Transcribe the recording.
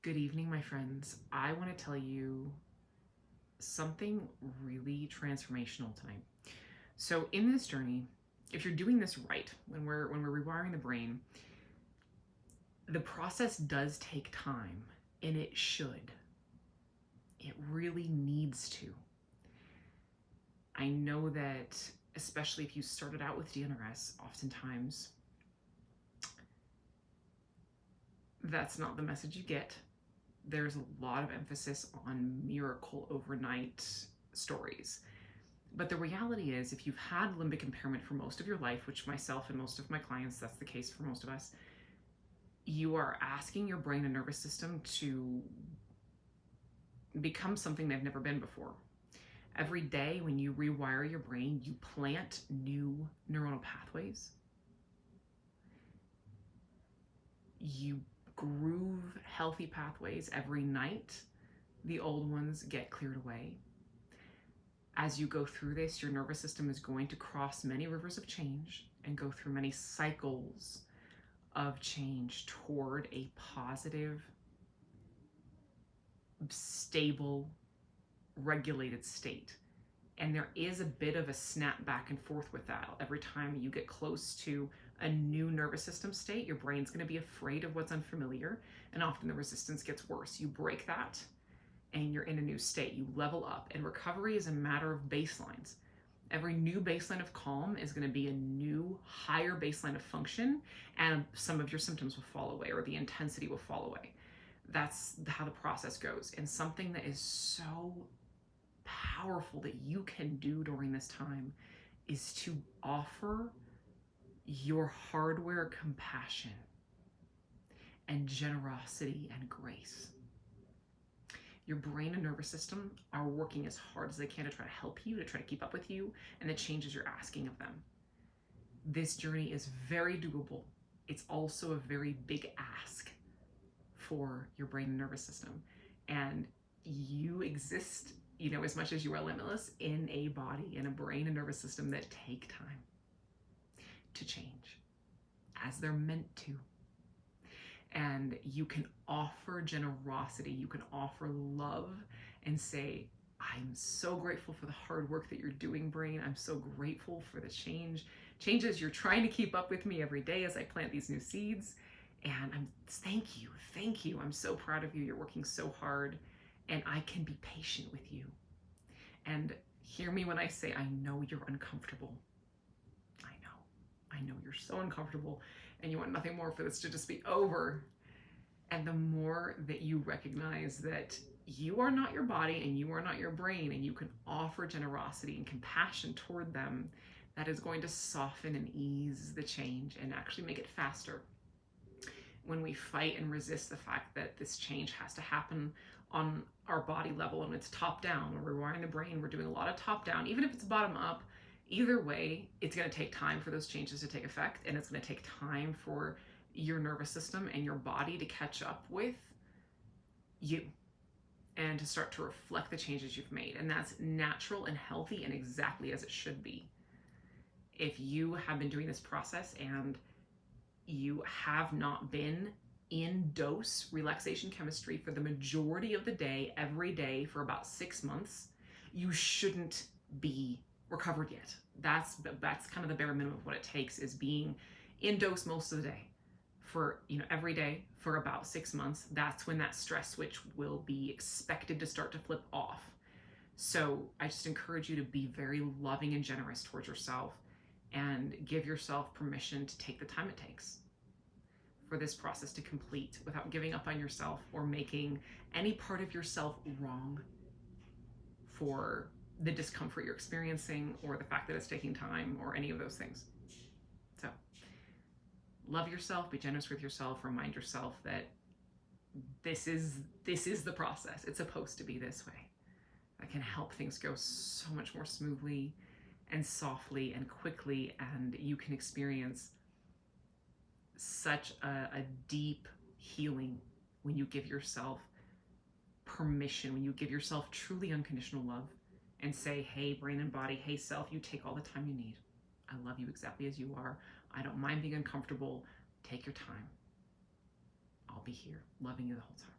Good evening, my friends. I want to tell you something really transformational tonight. So, in this journey, if you're doing this right, when we're rewiring the brain, the process does take time, and it should. It really needs to. I know that, especially if you started out with DNRS, oftentimes that's not the message you get. There's a lot of emphasis on miracle overnight stories. But the reality is, if you've had limbic impairment for most of your life, which myself and most of my clients, that's the case for most of us, you are asking your brain and nervous system to become something they've never been before. Every day when you rewire your brain, you plant new neuronal pathways. You groove healthy pathways. Every night, the old ones get cleared away. As you go through this, your nervous system is going to cross many rivers of change and go through many cycles of change toward a positive, stable, regulated state. And there is a bit of a snap back and forth with that. Every time you get close to a new nervous system state, your brain's going to be afraid of what's unfamiliar, and often the resistance gets worse. You break that, and you're in a new state. You level up, and recovery is a matter of baselines. Every new baseline of calm is going to be a new higher baseline of function, and some of your symptoms will fall away, or the intensity will fall away. That's how the process goes. And something that is so powerful that you can do during this time is to offer your hardware compassion and generosity and grace. Your brain and nervous system are working as hard as they can to try to help you, to try to keep up with you, and the changes you're asking of them. This journey is very doable. It's also a very big ask for your brain and nervous system. And you exist, as much as you are limitless, in a body and a brain and nervous system that take time to change, as they're meant to. And you can offer generosity, you can offer love, and say, I'm so grateful for the hard work that you're doing, brain. I'm so grateful for the changes you're trying to keep up with me every day as I plant these new seeds. And thank you. I'm so proud of you. You're working so hard, and I can be patient with you. And hear me when I say, I know you're uncomfortable. I know you're so uncomfortable, and you want nothing more for this to just be over. And the more that you recognize that you are not your body and you are not your brain, and you can offer generosity and compassion toward them, that is going to soften and ease the change and actually make it faster. When we fight and resist the fact that this change has to happen on our body level and it's top down, when we're rewiring the brain, we're doing a lot of top down, even if it's bottom up. Either way, it's going to take time for those changes to take effect, and it's going to take time for your nervous system and your body to catch up with you and to start to reflect the changes you've made. And that's natural and healthy and exactly as it should be. If you have been doing this process and you have not been in dose relaxation chemistry for the majority of the day, every day for about 6 months, you shouldn't be recovered yet. That's kind of the bare minimum of what it takes, is being in dose most of the day for every day for about 6 months. That's when that stress switch will be expected to start to flip off. So I just encourage you to be very loving and generous towards yourself, and give yourself permission to take the time it takes for this process to complete without giving up on yourself or making any part of yourself wrong for the discomfort you're experiencing, or the fact that it's taking time, or any of those things. So love yourself, be generous with yourself, remind yourself that this is the process. It's supposed to be this way. That can help things go so much more smoothly and softly and quickly, and you can experience such a deep healing when you give yourself permission, when you give yourself truly unconditional love and say, hey, brain and body, hey, self, you take all the time you need. I love you exactly as you are. I don't mind being uncomfortable. Take your time. I'll be here loving you the whole time.